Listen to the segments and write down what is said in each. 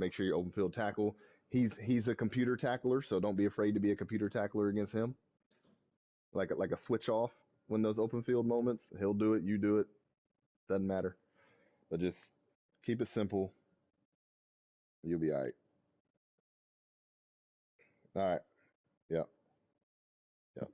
make sure you open field tackle. He's a computer tackler, so don't be afraid to be a computer tackler against him. Like a switch off when those open field moments. He'll do it, you do it. Doesn't matter. But just keep it simple. You'll be all right. All right. Yeah. Yeah.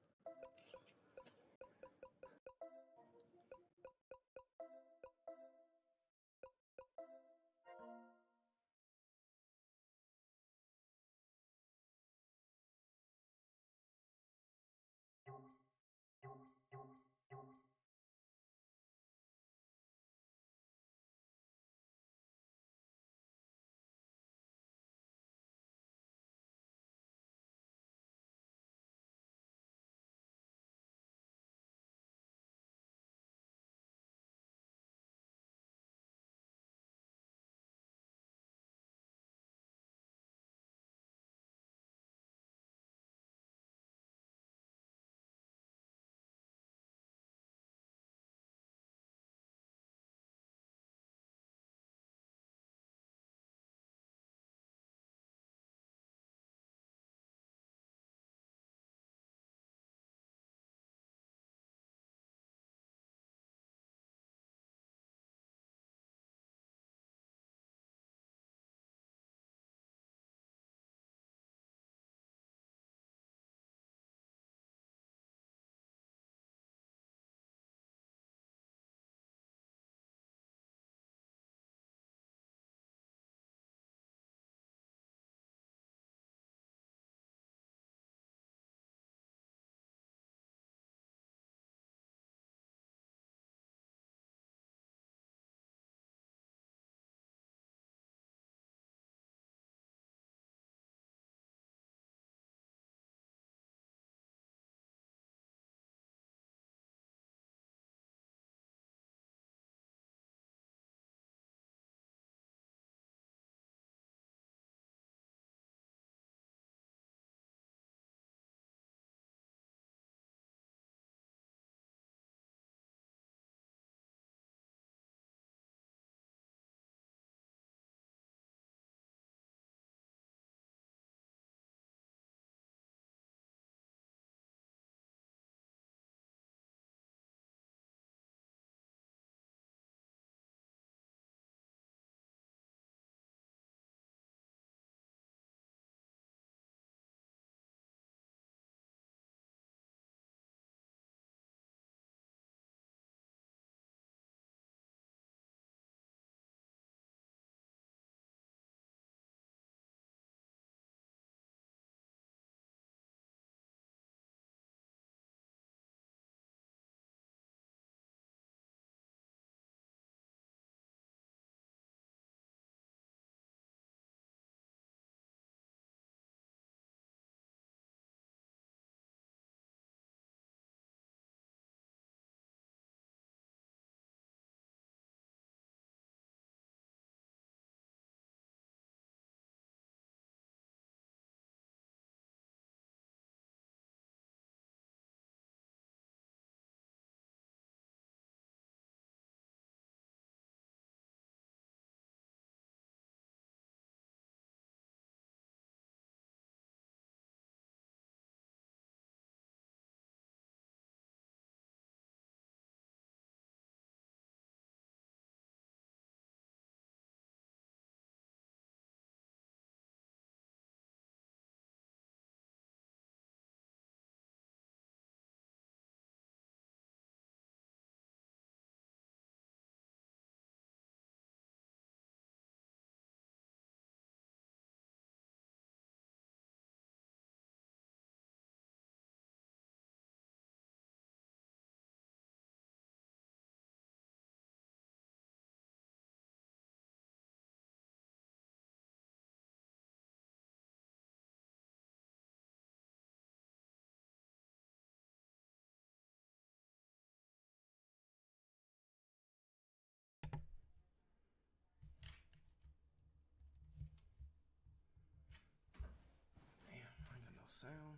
Damn, I ain't got no sound.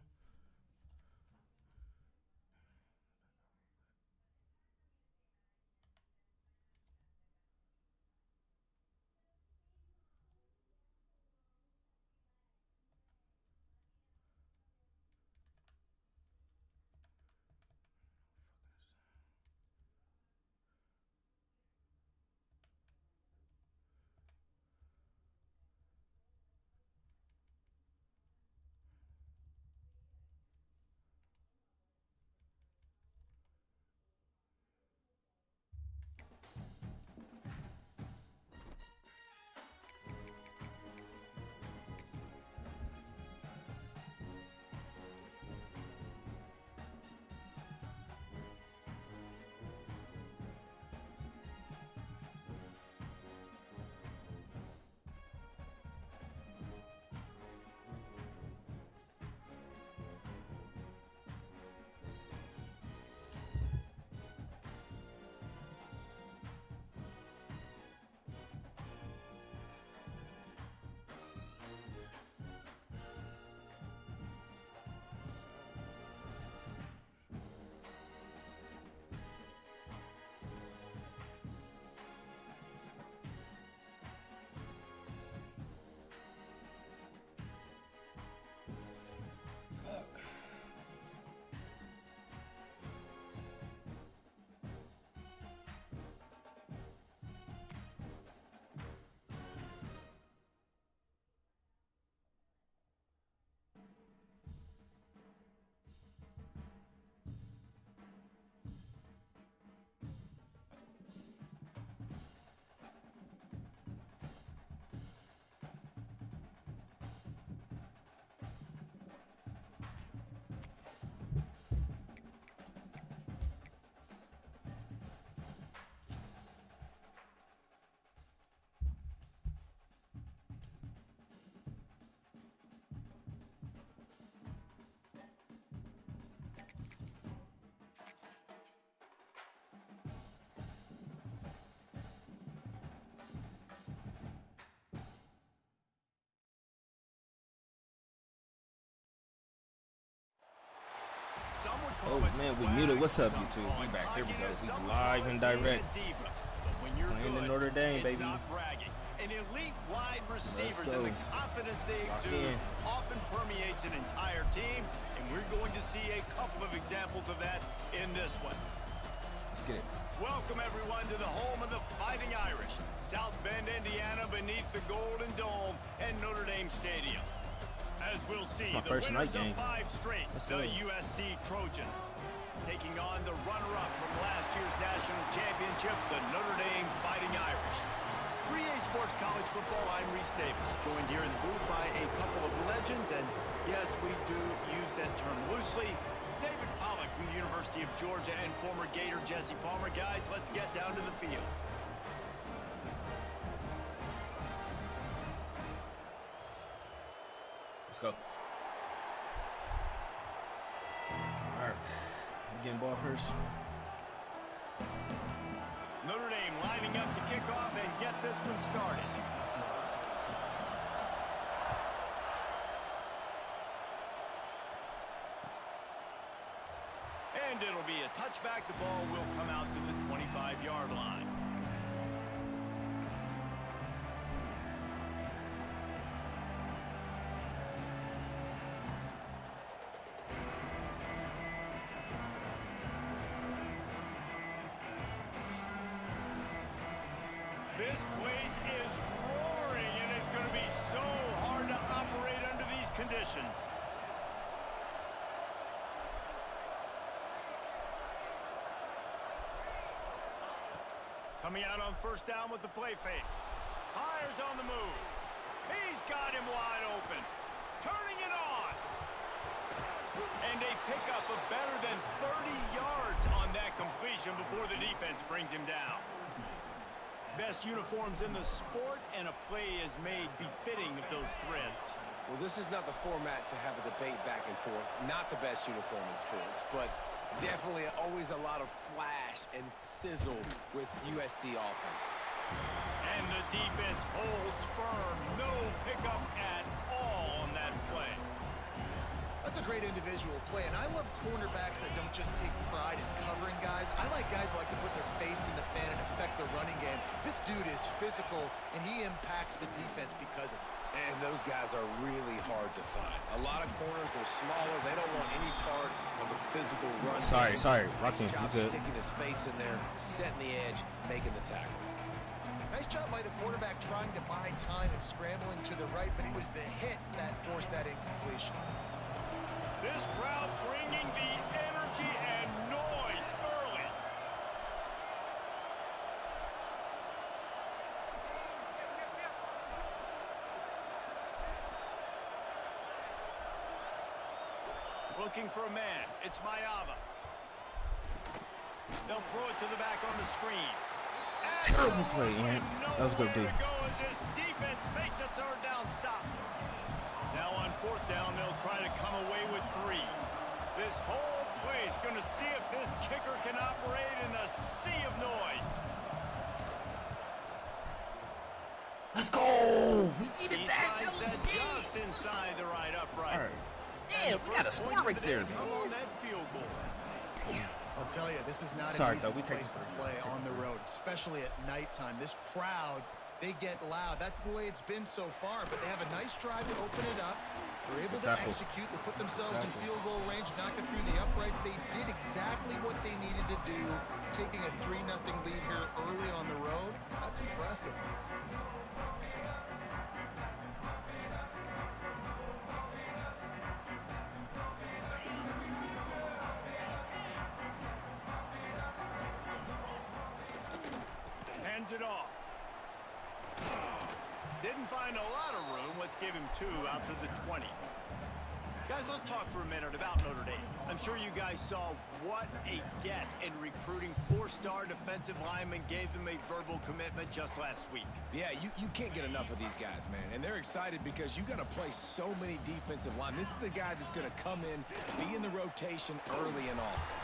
Oh man, we muted. What's up, YouTube? We back. There we go. We live and direct. Playing the Notre Dame, baby. An elite wide receivers and the confidence they exude often permeates an entire team, and we're going to see a couple of examples of that in this one. Let's get it. Welcome everyone to the home of the Fighting Irish, South Bend, Indiana, beneath the Golden Dome and Notre Dame Stadium. As we'll see, the winners of 5 straight, the USC Trojans, taking on the runner-up from last year's national championship, the Notre Dame Fighting Irish. 3A Sports College Football, I'm Reese Davis, joined here in the booth by a couple of legends, and yes, we do use that term loosely. David Pollock from the University of Georgia and former Gator Jesse Palmer. Guys, let's get down to the field. Let's go. All right, getting ball first. Notre Dame lining up to kick off and get this one started. And it'll be a touchback. The ball will come out to the 25-yard line. This place is roaring, and it's going to be so hard to operate under these conditions. Coming out on first down with the play fake. Hires on the move. He's got him wide open. Turning it on. And a pickup of better than 30 yards on that completion before the defense brings him down. Best uniforms in the sport, and a play is made befitting of those threads. Well, this is not the format to have a debate back and forth. Not the best uniform in sports, but definitely always a lot of flash and sizzle with USC offenses. And the defense holds firm. No pickup at all on that play. That's a great individual play, and I love cornerbacks that don't just take pride in covering guys. I like guys that like to put their face in the fan and affect the running game. This dude is physical, and he impacts the defense because of it. And those guys are really hard to find. A lot of corners, they're smaller. They don't want any part of the physical run. Sorry. Nice job sticking his face in there, setting the edge, making the tackle. Nice job by the quarterback trying to buy time and scrambling to the right, but it was the hit that forced that incompletion. This crowd bringing the energy and noise early. Looking for a man. It's Mayava. They'll throw it to the back on the screen. Terrible play, man. That was a good, dude. As this defense makes a third down stop. Now on fourth down, they'll try to come away with 3. This whole play is going to see if this kicker can operate in a sea of noise. Let's go! We needed that. Just inside the right upright. All right. Damn, we got a score right there, man. On that field goal. Damn. I'll tell you, this is not Sorry, an easy we take place to play on the road, especially at nighttime. This crowd, they get loud. That's the way it's been so far, but they have a nice drive to open it up. They're able to execute. They put themselves in field goal range, knock it through the uprights. They did exactly what they needed to do, taking a 3-0 lead here early on the road. That's impressive. Hands it off. Didn't find a lot of room. Let's give him 2 out to the 20. Guys, let's talk for a minute about Notre Dame. I'm sure you guys saw what a get in recruiting 4-star defensive linemen, gave them a verbal commitment just last week. Yeah, you can't get enough of these guys, man. And they're excited because you got to play so many defensive line. This is the guy that's going to come in, be in the rotation early and often.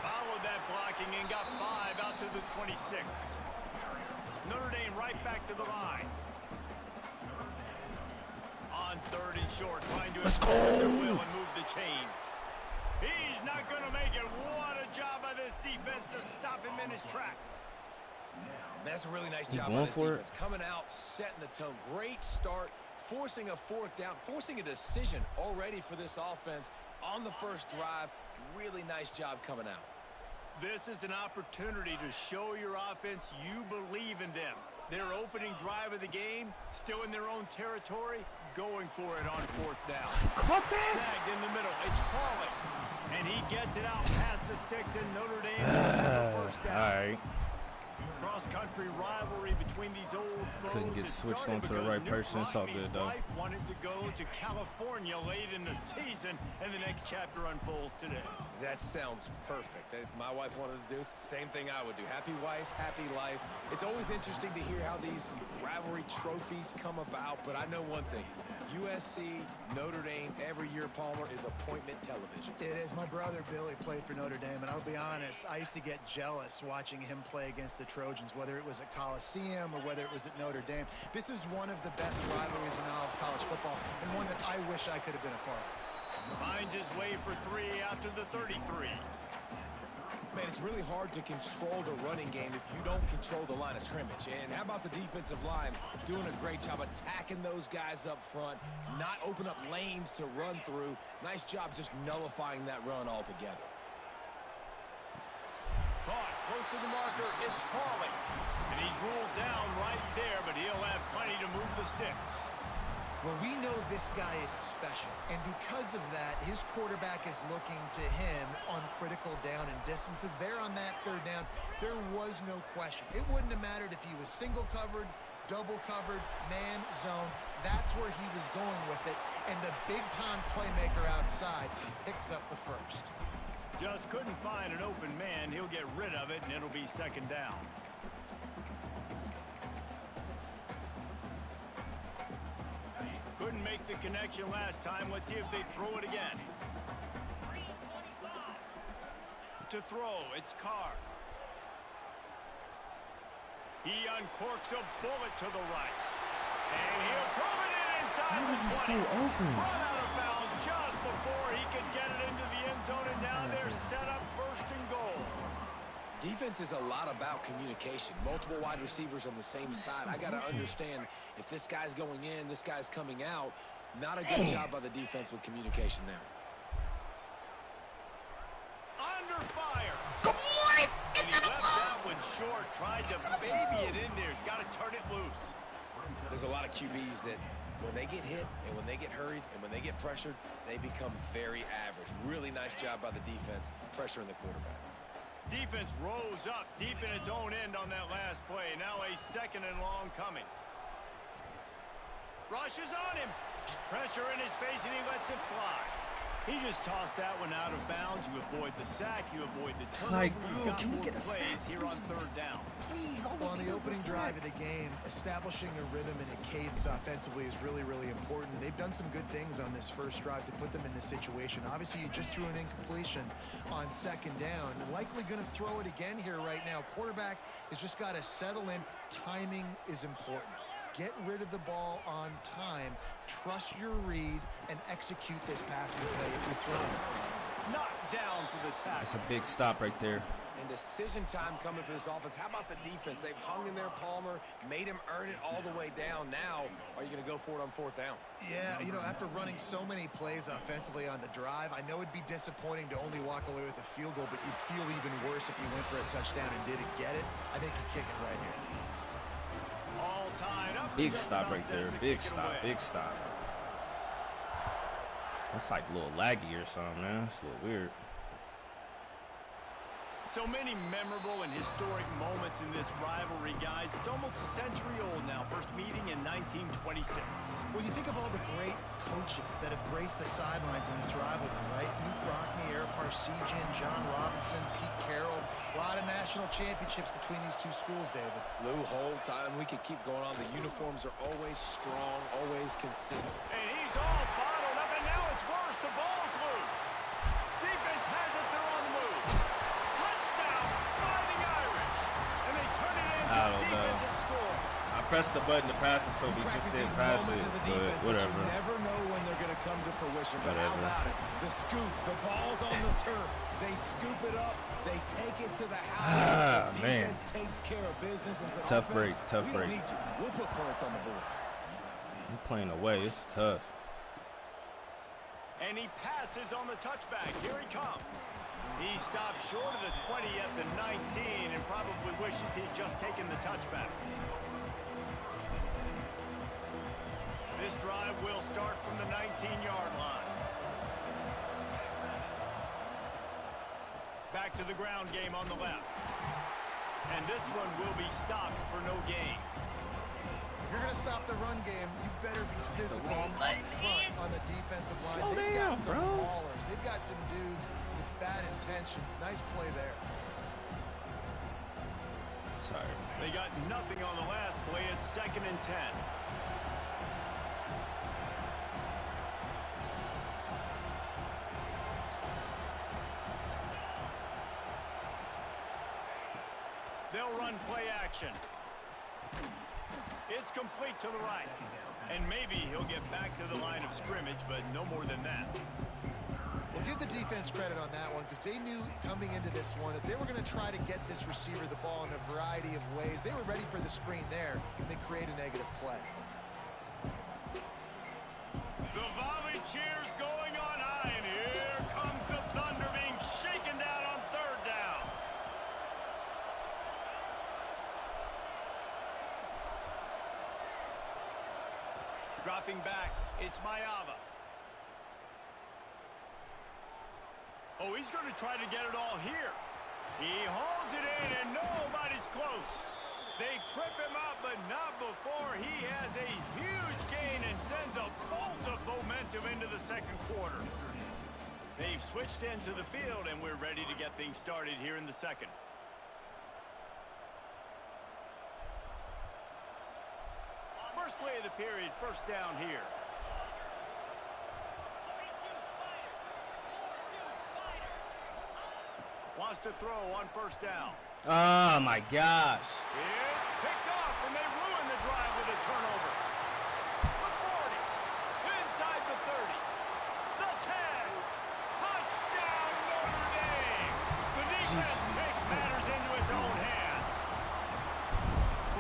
Followed that blocking and got 5 out to the 26. Notre Dame right back to the line. On 3rd and short, trying to extend their will and move the chains. He's not going to make it. What a job by this defense to stop him in his tracks. That's a really nice job by this defense. Coming out, setting the tone. Great start, forcing a fourth down, forcing a decision already for this offense on the first drive. Really nice job coming out. This is an opportunity to show your offense you believe in them. Their opening drive of the game, still in their own territory, going for it on fourth down. Caught that! Sagged in the middle. It's Pauly. And he gets it out past the sticks, and Notre Dame for the first down. All right. Cross-country rivalry between these old foes. Couldn't get switched onto the right person. It's all good, though. Wife wanted to go to California late in the season, and the next chapter unfolds today. That sounds perfect. If my wife wanted to do it, it's the same thing I would do. Happy wife, happy life. It's always interesting to hear how these rivalry trophies come about, but I know one thing. USC, Notre Dame, every year, Palmer, is appointment television. It is. My brother Billy played for Notre Dame, and I'll be honest, I used to get jealous watching him play against the Trojans, whether it was at Coliseum or whether it was at Notre Dame. This is one of the best rivalries in all of college football, and one that I wish I could have been a part of. Finds his way for 3 after the 33. Man, it's really hard to control the running game if you don't control the line of scrimmage. And how about the defensive line doing a great job attacking those guys up front, not open up lanes to run through. Nice job just nullifying that run altogether. Caught close to the marker, it's Pauly. And he's ruled down right there, but he'll have plenty to move the sticks. Well, we know this guy is special, and because of that, his quarterback is looking to him on critical down and distances. There on that third down, there was no question. It wouldn't have mattered if he was single covered, double covered, man, zone. That's where he was going with it, and the big-time playmaker outside picks up the first. Just couldn't find an open man. He'll get rid of it, and it'll be second down. Couldn't make the connection last time. Let's see if they throw it again. To throw, it's Carr. He uncorks a bullet to the right. And he'll prove it in inside the 20. How is he so open? Run out of bounds just before he can get it into the end zone, and now they're set up first and goal. Defense is a lot about communication. Multiple wide receivers on the same side. I got to understand if this guy's going in, this guy's coming out. Not a good job by the defense with communication there. Under fire. And he left that one short. Tried to baby it in there. He's got to turn it loose. There's a lot of QBs that when they get hit and when they get hurried and when they get pressured, they become very average. Really nice job by the defense, pressuring the quarterback. Defense rose up deep in its own end on that last play. Now a second and long coming. Rushes on him. Pressure in his face, and he lets it fly. He just tossed that one out of bounds. You avoid the sack. You avoid the turnover. You've got more plays here on third down. Please, on the opening drive of the game, establishing a rhythm and a cadence offensively is really, really important. They've done some good things on this first drive to put them in this situation. Obviously, you just threw an incompletion on second down. Likely going to throw it again here right now. Quarterback has just got to settle in. Timing is important. Get rid of the ball on time. Trust your read and execute this passing play if you're throwing it. Knocked down for the tackle. That's a big stop right there. And decision time coming for this offense. How about the defense? They've hung in there, Palmer, made him earn it all the way down. Now, are you going to go for it on fourth down? Yeah, you know, after running so many plays offensively on the drive, I know it'd be disappointing to only walk away with a field goal, but you'd feel even worse if you went for a touchdown and didn't get it. I think you kick it right here. All tied up. Big stop right there. Big stop. Big stop. That's like a little laggy or something, man. It's a little weird. So many memorable and historic moments in this rivalry, guys. It's almost a century old now. First meeting in 1926. When you think of all the great coaches that have graced the sidelines in this rivalry, right? Newt Rockne, Eric Parsegian, John Robinson, Pete Carroll. A lot of national championships between these two schools, David. Lou Holtz, and we could keep going on. The uniforms are always strong, always consistent. And he's all bottled up, and now it's worse. The ball's loose. Defense has it. They're on the move. Touchdown, Fighting Irish. And they turn it into a defensive score. I pressed the button to pass it to him. He just didn't pass it, but whatever. You never know when they're going to come to fruition. But how about it? The scoop, the ball's on the turf. They scoop it up. They take it to the house. The defense takes care of business. And says, tough break, tough break. We'll put points on the board. I'm playing away. It's tough. And he passes on the touchback. Here he comes. He stopped short of the 20 at the 19 and probably wishes he'd just taken the touchback. This drive will start from the 19-yard line. Back to the ground game on the left. And this one will be stopped for no gain. If you're going to stop the run game, you better be physical up front on the defensive line. Slow They've down, got some bro. ballers. They've got some dudes with bad intentions. Nice play there. Sorry. They got nothing on the last play. It's 2nd and 10. They'll run play action. It's complete to the right. And maybe he'll get back to the line of scrimmage, but no more than that. Well, give the defense credit on that one because they knew coming into this one that they were going to try to get this receiver the ball in a variety of ways. They were ready for the screen there, and they create a negative play. The volley cheers going on high, and here comes the Thunder being shaken down on 3rd down. Dropping back, it's Mayava. Oh, he's going to try to get it all here. He hauls it in, and nobody's close. They trip him up, but not before he has a huge gain and sends a bolt of momentum into the 2nd quarter. They've switched into the field, and we're ready to get things started here in the 2nd. First play of the period, 1st down here. Wants to throw on 1st down. Oh, my gosh. It's picked off, and they ruin the drive with a turnover. The 40, inside the 30, the 10, touchdown Notre Dame. The defense takes matters into its own hands.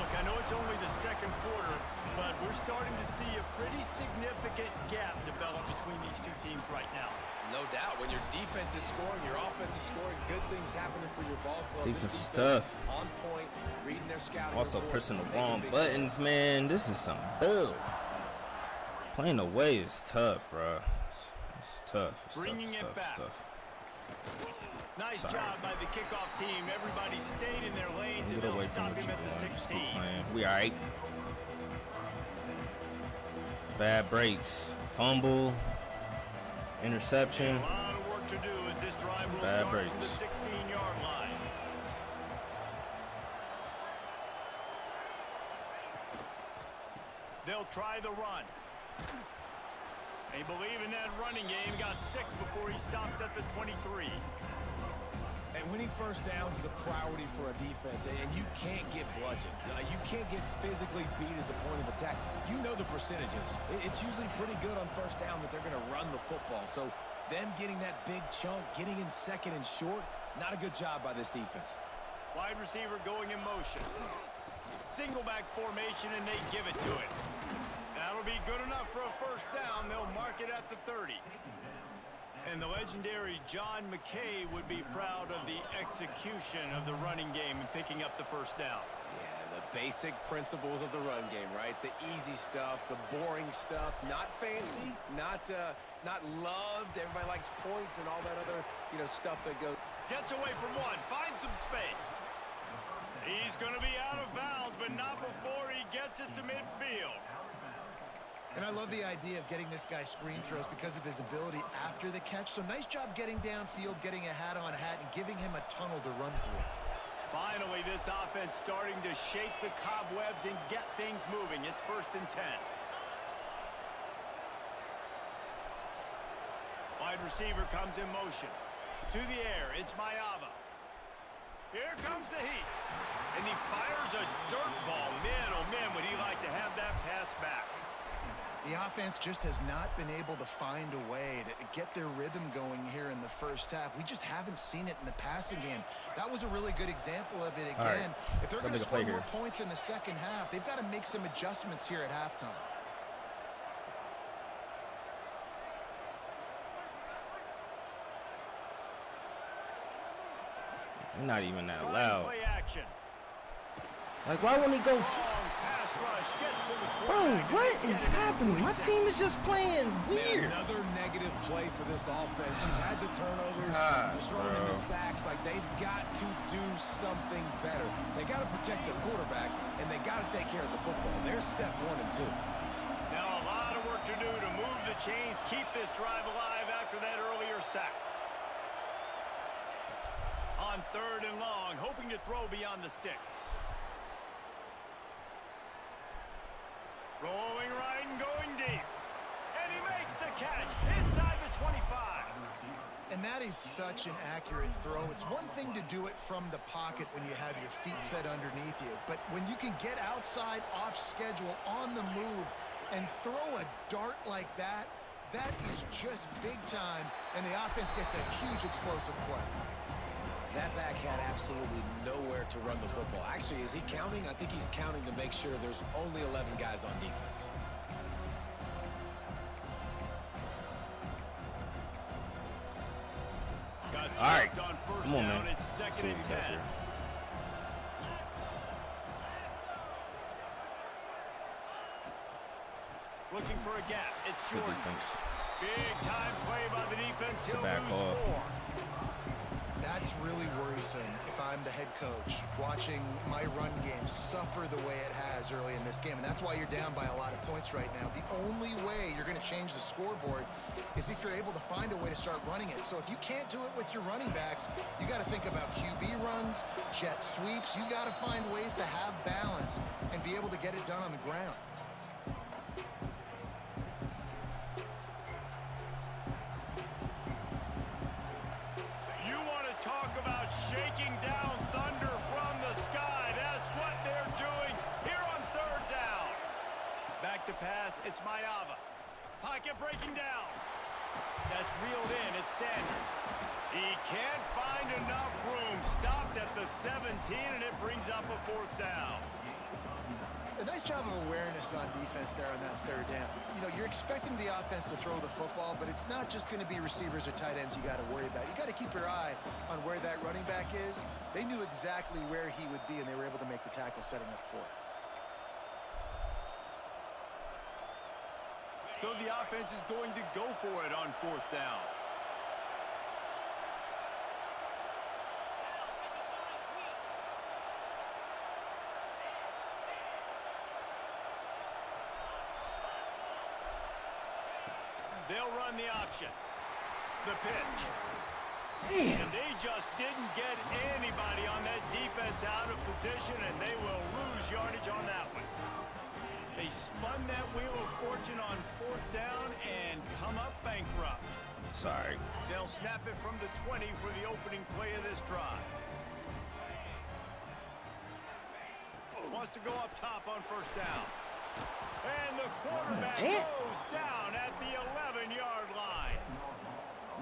Look, I know it's only the 2nd quarter, but we're starting to see a pretty significant gap develop between these two teams right now. No doubt. When your defense is scoring, your offense is scoring, good things happening for your ball club. Defense is tough. On point, reading their scouting Also report, pressing the making wrong big buttons, plays. man. This is some bull. Playing away is tough, bro. It's tough. It's Bringing tough. it It's back. tough. Nice Sorry. job by the kickoff team. Everybody stayed in their lanes, and Get they'll away from stop what him you're at the doing. Just keep 16. playing. We all right. Bad breaks. Fumble. Interception. A lot of work to do as this drive will Bad start breaks. from the 16-yard line. They'll try the run. They believe in that running game. Got 6 before he stopped at the 23. And winning 1st downs is a priority for a defense, and you can't get bludgeoned. You can't get physically beat at the point of attack. You know the percentages. It's usually pretty good on 1st down that they're going to run the football. So them getting that big chunk, getting in 2nd and short, not a good job by this defense. Wide receiver going in motion. Single back formation, and they give it to him. That'll be good enough for a 1st down. They'll mark it at the 30. And the legendary John McKay would be proud of the execution of the running game and picking up the 1st down. Yeah, the basic principles of the run game, right? The easy stuff, the boring stuff, not fancy, not loved. Everybody likes points and all that other, stuff that goes. Gets away from one, finds some space. He's going to be out of bounds, but not before he gets it to midfield. And I love the idea of getting this guy screen throws because of his ability after the catch. So nice job getting downfield, getting a hat-on-hat, and giving him a tunnel to run through. Finally, this offense starting to shake the cobwebs and get things moving. It's 1st and 10. Wide receiver comes in motion. To the air, it's Mayava. Here comes the heat. And he fires a dirt ball. Man, oh man, would he like to have that pass back. The offense just has not been able to find a way to get their rhythm going here in the first half. We just haven't seen it in the passing game. That was a really good example of it again. Right. If they're going to score more points in the second half, they've got to make some adjustments here at halftime. They're not even that loud. Play action. Like, why won't he go? Bro, what is happening? My team is just playing weird. Another negative play for this offense. You've had the turnovers, you're throwing in the sacks. Like, they've got to do something better. They got to protect their quarterback, and they got to take care of the football. There's step 1 and 2. Now a lot of work to do to move the chains, keep this drive alive after that earlier sack. On 3rd and long, hoping to throw beyond the sticks. Rolling right and going deep. And he makes the catch inside the 25. And that is such an accurate throw. It's one thing to do it from the pocket when you have your feet set underneath you, but when you can get outside, off schedule, on the move, and throw a dart like that, that is just big time, and the offense gets a huge explosive play. That back had absolutely nowhere to run the football. Actually, is he counting? I think he's counting to make sure there's only 11 guys on defense. All right, come on, man. It's 2nd and 10. Looking for a gap. It's Jordan. Big time play by the defense. He'll lose 4. That's really worrisome if I'm the head coach watching my run game suffer the way it has early in this game. And that's why you're down by a lot of points right now. The only way you're going to change the scoreboard is if you're able to find a way to start running it. So if you can't do it with your running backs, you got to think about QB runs, jet sweeps. You got to find ways to have balance and be able to get it done on the ground. Talk about shaking down thunder from the sky. That's what they're doing here on 3rd down. Back to pass. It's Mayava. Pocket breaking down. That's reeled in. It's Sanders. He can't find enough room. Stopped at the 17, and it brings up a 4th down. A nice job of awareness on defense there on that 3rd down. You know, you're expecting the offense to throw the football, but it's not just going to be receivers or tight ends you got to worry about. You got to keep your eye on where that running back is. They knew exactly where he would be, and they were able to make the tackle, setting up 4th. So the offense is going to go for it on 4th down. They'll run the option. The pitch. Damn. And they just didn't get anybody on that defense out of position, and they will lose yardage on that one. They spun that wheel of fortune on 4th down and come up bankrupt. Sorry. They'll snap it from the 20 for the opening play of this drive. Wants to go up top on 1st down. And the quarterback goes down at the 11-yard line.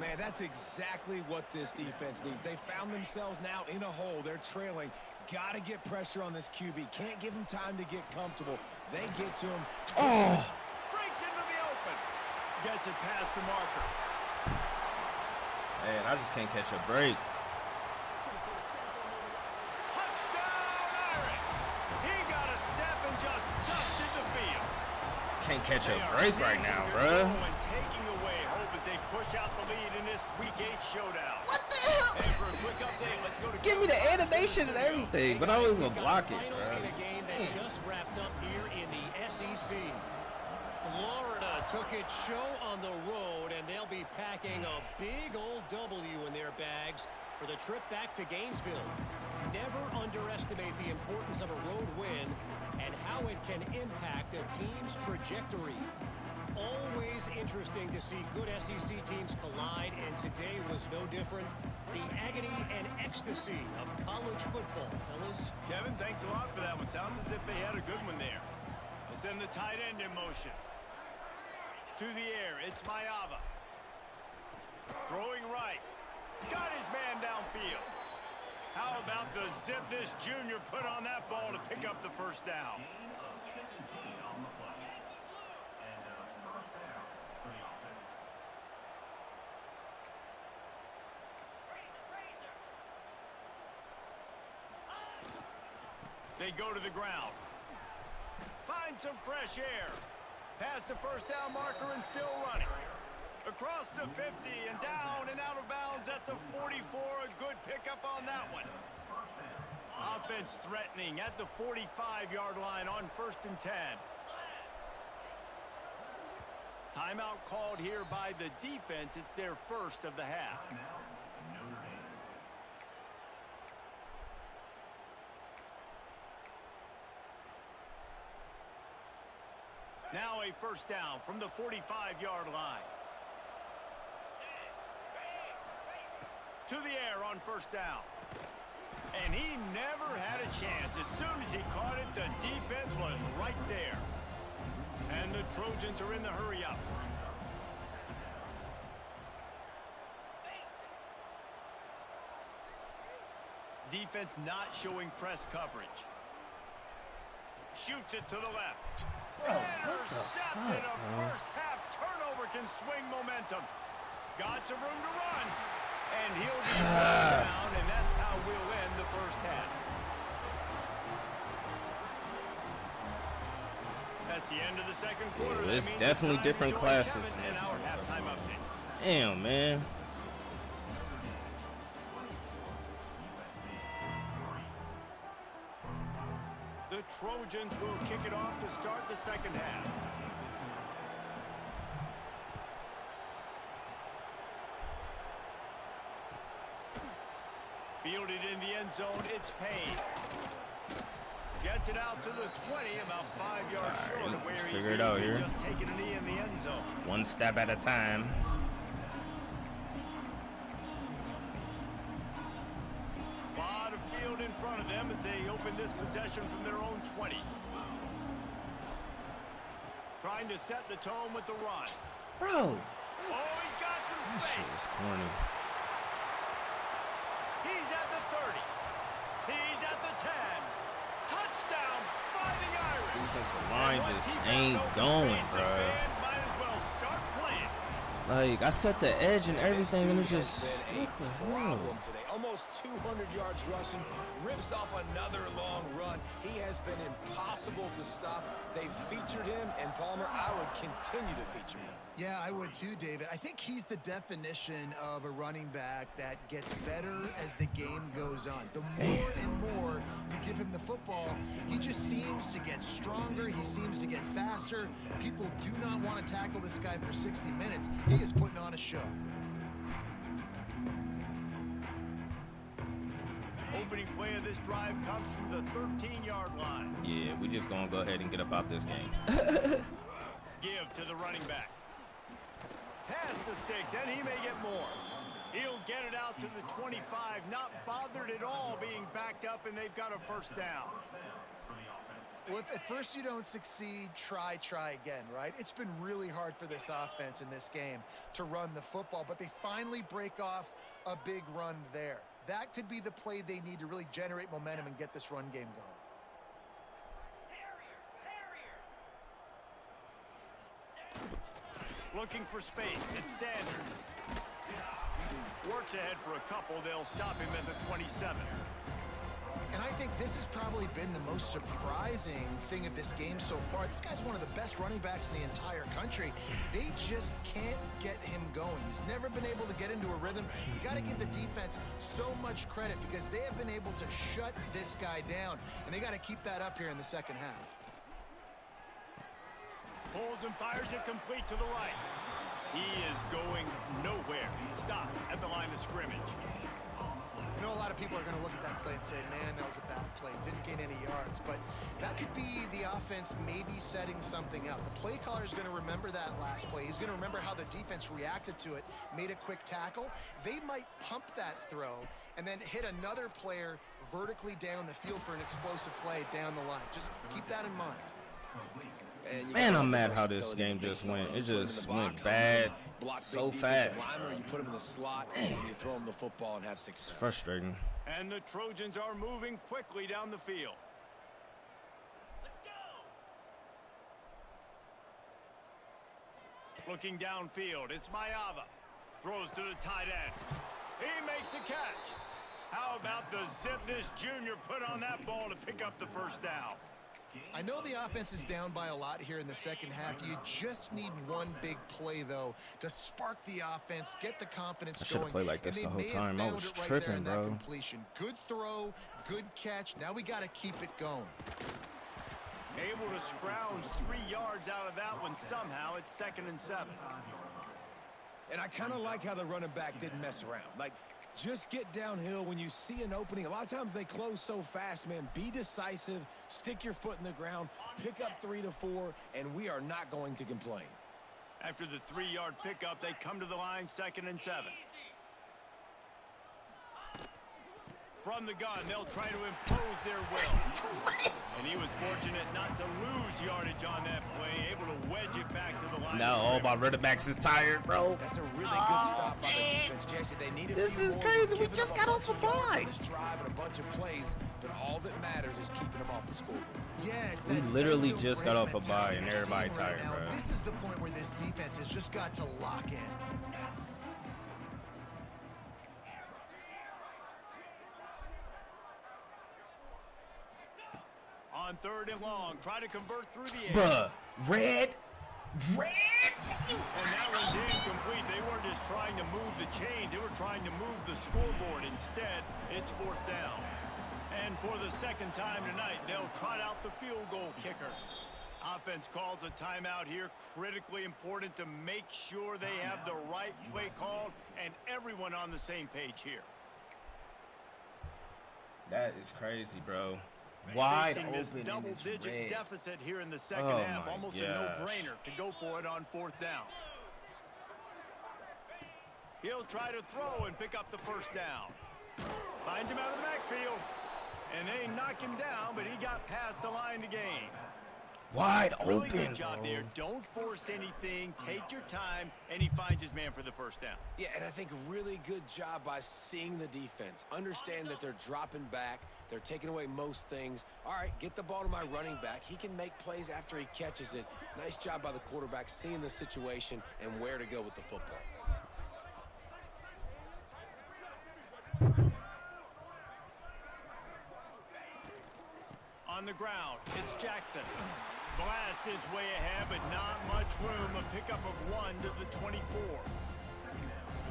Man, that's exactly what this defense needs. They found themselves now in a hole. They're trailing. Got to get pressure on this QB. Can't give him time to get comfortable. They get to him. Oh! Breaks into the open. Gets it past the marker. Man, I just can't catch a break. Can't catch a break right now, bruh. Taking away hope as they push out the lead in this Week 8 showdown. What the hell? And for a quick update, let's go to give me the animation and everything, but I was gonna block it, bro. In a game that just wrapped up here in the SEC. Florida took its show on the road, and they'll be packing a big old W in their bags for the trip back to Gainesville. Never underestimate the importance of a road win and how it can impact a team's trajectory. Always interesting to see good SEC teams collide, and today was no different. The agony and ecstasy of college football, fellas. Kevin, thanks a lot for that one. Sounds as if they had a good one there. Let's send the tight end in motion. To the air, it's Mayava. Throwing right. Got his man downfield. How about the zip this junior put on that ball to pick up the first down? They go to the ground. Find some fresh air. Past the first down marker and still running. Across the 50 and down and out of bounds at the 44. A good pickup on that one. Offense threatening at the 45-yard line on 1st and 10. Timeout called here by the defense. It's their first of the half. Now a first down from the 45-yard line. To the air on first down. And he never had a chance. As soon as he caught it, the defense was right there. And the Trojans are in the hurry-up. Defense not showing press coverage. Shoots it to the left. Intercepted. A first half turnover can swing momentum. Got some room to run. And he'll be down, and that's how we'll end the first half. That's the end of the second quarter. It's definitely different classes. And our halftime update. Damn, man. The Trojans will kick it off to start the second half. Fielded in the end zone, it's Payne. Gets it out to the 20, about 5 yards short of where he just taken a knee in the end zone. One step at a time. Lot of field in front of them as they open this possession from their own 20. Trying to set the tone with the run. Bro. Oh, he's got some That space. shit is corny. He's at the 30. He's at the 10. Touchdown, Fighting Irish. Defensive line just ain't going, bro. Might as well start playing. Like, I set the edge and everything, and it's just, what the hell? Today. Almost 200 yards rushing, rips off another long run. He has been impossible to stop. They've featured him, and Palmer, I would continue to feature him. Yeah, I would too, David. I think he's the definition of a running back that gets better as the game goes on. The more and more you give him the football, he just seems to get stronger. He seems to get faster. People do not want to tackle this guy for 60 minutes. He is putting on a show. Opening play of this drive comes from the 13-yard line. Yeah, we just gonna go ahead and get about this game. Give to the running back. Pass the sticks, and he may get more. He'll get it out to the 25, not bothered at all being backed up, and they've got a first down. Well, if at first you don't succeed, try again, right? It's been really hard for this offense in this game to run the football, but they finally break off a big run there. That could be the play they need to really generate momentum and get this run game going. Looking for space, it's Sanders. Works ahead for a couple, they'll stop him at the 27. And I think this has probably been the most surprising thing of this game so far. This guy's one of the best running backs in the entire country. They just can't get him going. He's never been able to get into a rhythm. You got to give the defense so much credit because they have been able to shut this guy down. And they got to keep that up here in the second half. Pulls and fires it complete to the right. He is going nowhere. Stop at the line of scrimmage. I know a lot of people are going to look at that play and say, man, that was a bad play. Didn't gain any yards. But that could be the offense maybe setting something up. The play caller is going to remember that last play. He's going to remember how the defense reacted to it, made a quick tackle. They might pump that throw and then hit another player vertically down the field for an explosive play down the line. Just keep that in mind. Man, I'm mad how this game just went. It just went bad so fast. You put him in the slot and you throw him the football and have success. It's frustrating. And the Trojans are moving quickly down the field. Looking downfield, it's Mayava. Throws to the tight end. He makes a catch. How about the zip this junior put on that ball to pick up the first down? I know the offense is down by a lot here in the second half. You just need one big play, though, to spark the offense, get the confidence going. I should have played like this the whole time. I was tripping, bro. Completion. Good throw, good catch. Now we got to keep it going. Able to scrounge 3 yards out of that one somehow. It's 2nd and 7. And I kind of like how the running back didn't mess around. Like, just get downhill when you see an opening. A lot of times they close so fast, man. Be decisive, stick your foot in the ground, pick up 3 to 4, and we are not going to complain. After the 3-yard pickup, they come to the line, 2nd and 7. From the gun, they'll try to impose their will. And he was fortunate not to lose yardage on that play, able to wedge it back to the line. Now all my running backs is tired, bro. That's a really good stop by the defense, Jesse. They need This is crazy. We just got off a bye. This drive and a bunch of plays, but all that matters is keeping them off the scoreboard. Yeah, it's we literally just got off a bye and everybody tired, bro. This is the point where this defense has just got to lock in. On 3rd and long, try to convert through the air. Bruh, red. And that one's incomplete. They weren't just trying to move the chains. They were trying to move the scoreboard. Instead, it's 4th down. And for the second time tonight, they'll trot out the field goal kicker. Offense calls a timeout here. Critically important to make sure they have the right play called and everyone on the same page here. That is crazy, bro. Wide open this double-digit deficit here in the second half. Almost a no-brainer to go for it on 4th down. He'll try to throw and pick up the first down. Finds him out of the backfield. And they knock him down, but he got past the line to gain. Wide really open, good job there. Don't force anything. Take your time, and he finds his man for the first down. Yeah, and I think really good job by seeing the defense. Understand that they're dropping back. They're taking away most things. All right, get the ball to my running back. He can make plays after he catches it. Nice job by the quarterback seeing the situation and where to go with the football. On the ground, it's Jackson. Blast his way ahead, but not much room. A pickup of 1 to the 24.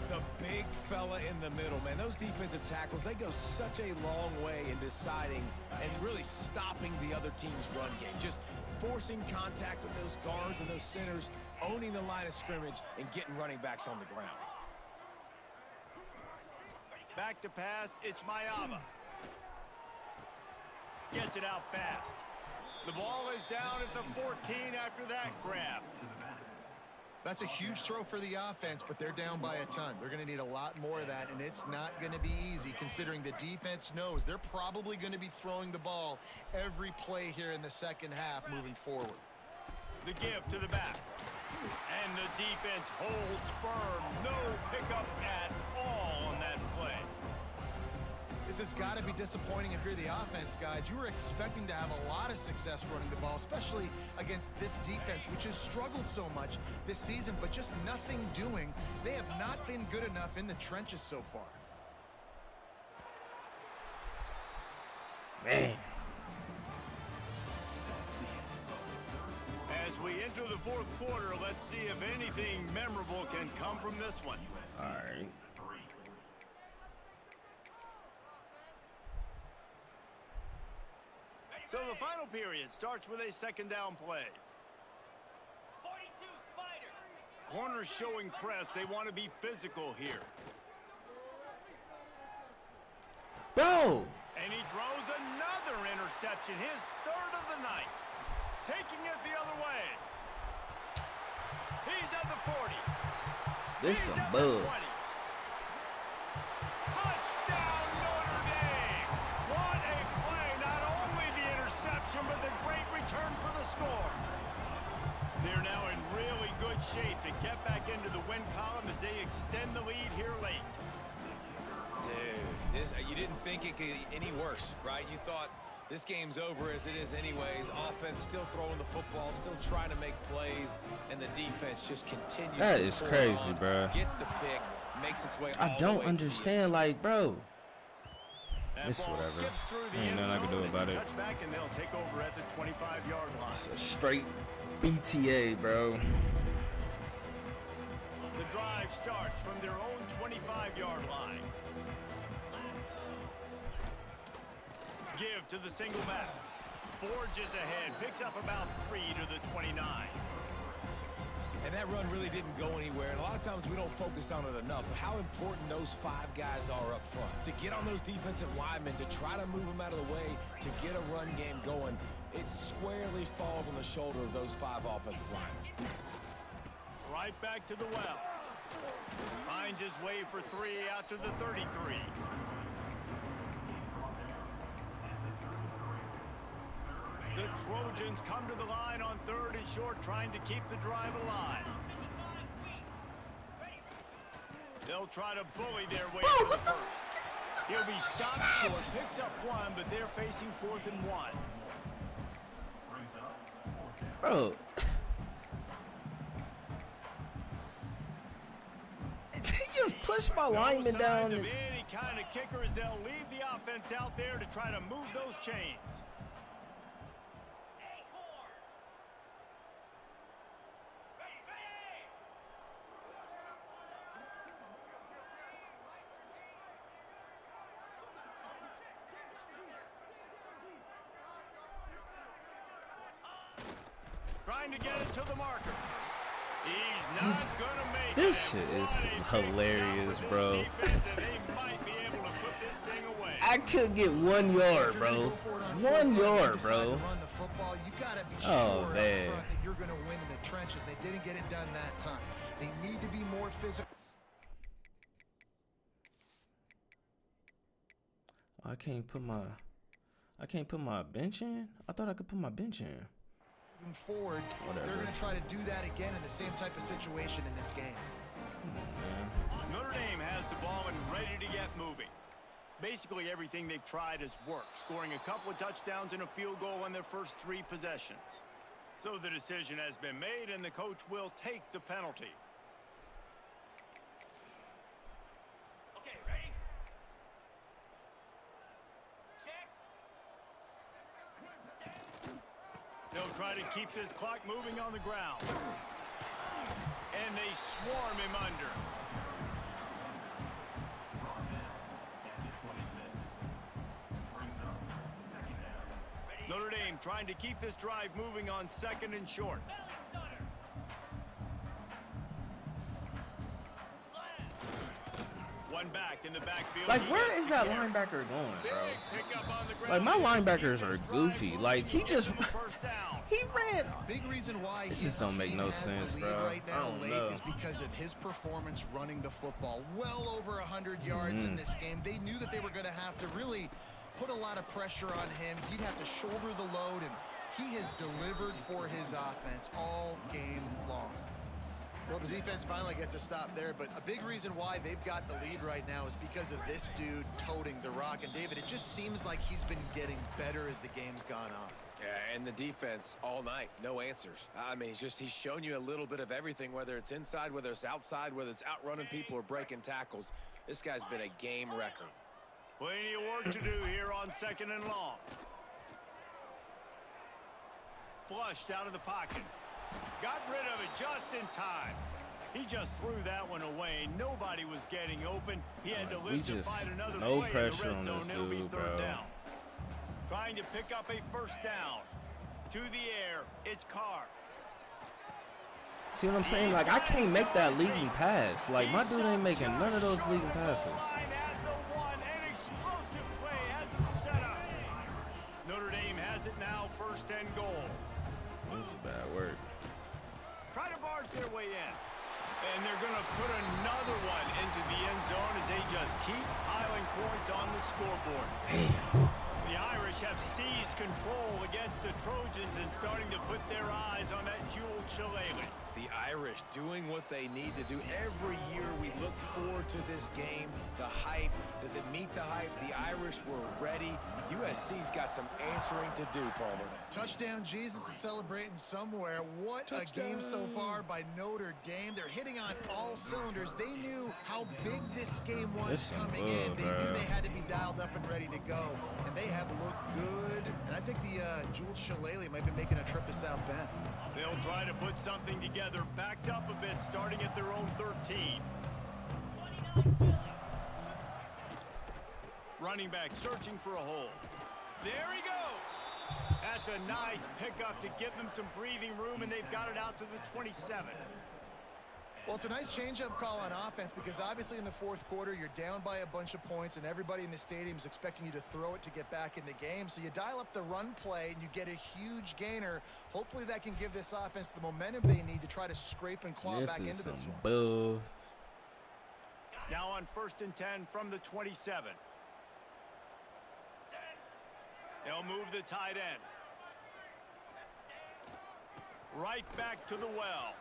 The big fella in the middle, man. Those defensive tackles, they go such a long way in deciding and really stopping the other team's run game. Just forcing contact with those guards and those centers, owning the line of scrimmage, and getting running backs on the ground. Back to pass, it's Mayava. Gets it out fast. The ball is down at the 14 after that grab. That's a huge throw for the offense, but they're down by a ton. They're going to need a lot more of that, and it's not going to be easy considering the defense knows they're probably going to be throwing the ball every play here in the second half moving forward. The give to the back. And the defense holds firm. No pickup at all on that play. This has got to be disappointing if you're the offense, guys. You were expecting to have a lot of success running the ball, especially against this defense, which has struggled so much this season, but just nothing doing. They have not been good enough in the trenches so far. Man. As we enter the 4th quarter, let's see if anything memorable can come from this one. All right. So the final period starts with a 2nd down play. 42 Spider. Corners showing press. They want to be physical here. Bro! And he throws another interception, his third of the night. Taking it the other way. He's at the 40. This He's some at bug. the 20. Touchdown Notre Dame! What a play! Not only the interception, but the great return for the score. They're now in really good shape to get back into the win column as they extend the lead here late. Dude, you didn't think it could get any worse, right? You thought this game's over as it is anyways. Offense still throwing the football, still trying to make plays, and the defense just continues. That to is pull crazy, on, bro. Gets the pick, makes its way all I the way don't to the understand, like, bro. That It's ball whatever. skips through the Ain't end nothing I can zone. do about It's a it. touchback, and they'll take over at the 25-yard line. It's a straight BTA, bro. The drive starts from their own 25-yard line. Give to the single back. Forges ahead, picks up about 3 to the 29. And that run really didn't go anywhere. And a lot of times we don't focus on it enough. But how important those 5 guys are up front. To get on those defensive linemen, to try to move them out of the way, to get a run game going, it squarely falls on the shoulder of those 5 offensive linemen. Right back to the well. Finds his way for 3 out to the 33. The Trojans come to the line on 3rd and short, trying to keep the drive alive. They'll try to bully their way to the first. He'll be stopped short, picks up 1, but they're facing 4th and 1. Bro. He just pushed my lineman down. No signs of any kind of kicker as they'll leave the offense out there to try to move those chains. Trying to get it to the marker. He's not gonna make This it. shit is What a hilarious, big stop bro. with this defense, and they might be able to put this thing away. I could get 1 yard, bro. 1 yard, bro. Run the football. You gotta be Oh, sure man. up front that you're gonna win in the trenches. They didn't get it done that time. They need to be more physical. I can't put my bench in? I thought I could put my bench in. Moving forward, Whatever. they're going to try to do that again in the same type of situation in this game. Come on, man. Notre Dame has the ball and ready to get moving. Basically everything they've tried has worked, scoring a couple of touchdowns and a field goal on their first 3 possessions. So the decision has been made, and the coach will take the penalty. Okay, ready? Check. They'll try to keep this clock moving on the ground. And they swarm him under. Notre Dame trying to keep this drive moving on 2nd and short. One back in the backfield. Like, He where gets is the that carry. linebacker going, Big bro? pickup on the Like, ground my here to linebackers keep are this drive goofy. moving Like, he and just get to the first down. he ran. Big reason why It his just don't make team no has sense, the lead bro. right I now don't late know. is because of his performance running the football. Well over 100 yards in this game. They knew that they were going to have to really put a lot of pressure on him. He'd have to shoulder the load, and he has delivered for his offense all game long. Well, the defense finally gets a stop there, but a big reason why they've got the lead right now is because of this dude toting the rock. And, David, it just seems like he's been getting better as the game's gone on. Yeah, and the defense all night, no answers. I mean, he's shown you a little bit of everything, whether it's inside, whether it's outside, whether it's outrunning people or breaking tackles. This guy's been a game wrecker. Plenty of work to do here on 2nd and long. Flushed out of the pocket. Got rid of it just in time. He just threw that one away. Nobody was getting open. He had to live to fight another no play pressure in on the red this zone. It'll be dude, 3rd bro. down. Trying to pick up a first down. To the air, it's Carr. See what I'm saying? Like, I can't make that leading pass. Like, my dude ain't making none of those leading passes. At the 1, an explosive play first and goal. That's a bad word. Try to barge their way in. And they're going to put another one into the end zone as they just keep piling points on the scoreboard. Damn. The Irish have seized control against the Trojans and starting to put their eyes on that jeweled shillelagh. The Irish doing what they need to do. Every year we look forward to this game. The hype, does it meet the hype? The Irish were ready. USC's got some answering to do, Palmer. Touchdown Jesus is celebrating somewhere. What a game so far by Notre Dame. They're hitting on all cylinders. They knew how big this game was coming in. They knew they had to be dialed up and ready to go. And they have looked good. And I think the jeweled shillelagh might be making a trip to South Bend. They'll try to put something together, backed up a bit, starting at their own 13. Running back searching for a hole. There he goes. That's a nice pickup to give them some breathing room, and they've got it out to the 27. Well, it's a nice change-up call on offense because obviously in the fourth quarter, you're down by a bunch of points and everybody in the stadium is expecting you to throw it to get back in the game. So you dial up the run play and you get a huge gainer. Hopefully that can give this offense the momentum they need to try to scrape and claw back into this one. Now on 1st and 10 from the 27. They'll move the tight end. Right back to the well.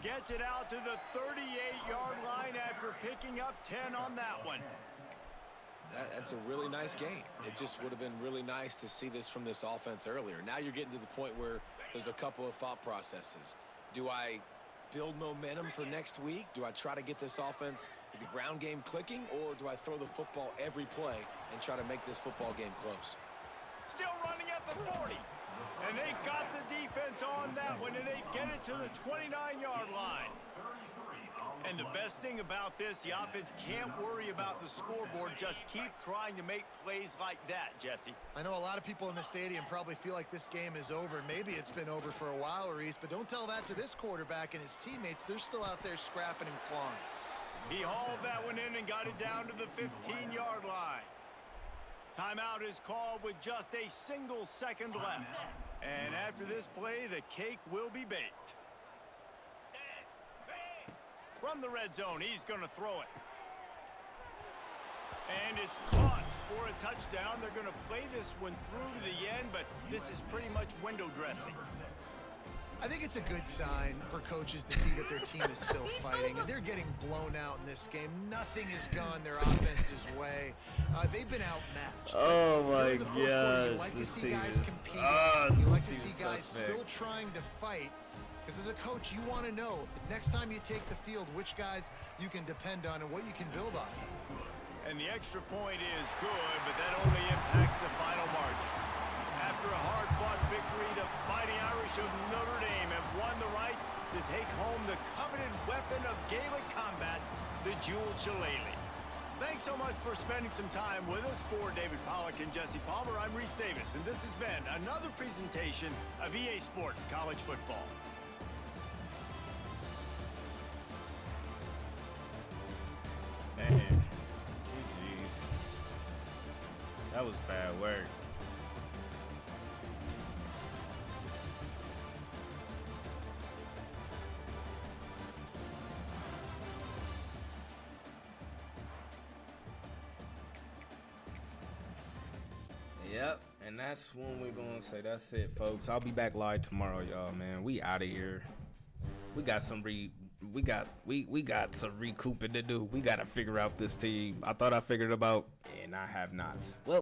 Gets it out to the 38-yard line after picking up 10 on that one. That's a really nice game. It just would have been really nice to see this from this offense earlier. Now you're getting to the point where there's a couple of thought processes. Do I build momentum for next week? Do I try to get this offense with the ground game clicking, or do I throw the football every play and try to make this football game close? Still running at the 40. And they got the defense on that one, and they get it to the 29-yard line. And the best thing about this, the offense can't worry about the scoreboard. Just keep trying to make plays like that, Jesse. I know a lot of people in the stadium probably feel like this game is over. Maybe it's been over for a while, Reese, but don't tell that to this quarterback and his teammates. They're still out there scrapping and clawing. He hauled that one in and got it down to the 15-yard line. Timeout is called with just a single second left. And after this play, the cake will be baked. From the red zone, he's going to throw it. And it's caught for a touchdown. They're going to play this one through to the end, but this is pretty much window dressing. I think it's a good sign for coaches to see that their team is still fighting, and they're getting blown out in this game. Nothing has gone their offense's way. They've been outmatched. Oh my God! You like to see guys compete. You like to see guys still trying to fight. Because as a coach, you want to know next time you take the field which guys you can depend on and what you can build off of. And the extra point is good, but that only impacts the final margin. After a hard-fought victory, the Fighting Irish of Notre Dame have won the right to take home the coveted weapon of Gaelic combat, the jeweled shillelagh. Thanks so much for spending some time with us. For David Pollack and Jesse Palmer, I'm Reese Davis, and this has been another presentation of EA Sports College Football. Man, jeez, that was bad work. Yep, and that's when we're gonna say that's it, folks. I'll be back live tomorrow, y'all. Man, we out of here. We got some we got some recouping to do. We gotta figure out this team. I thought I figured it out, and I have not. Well.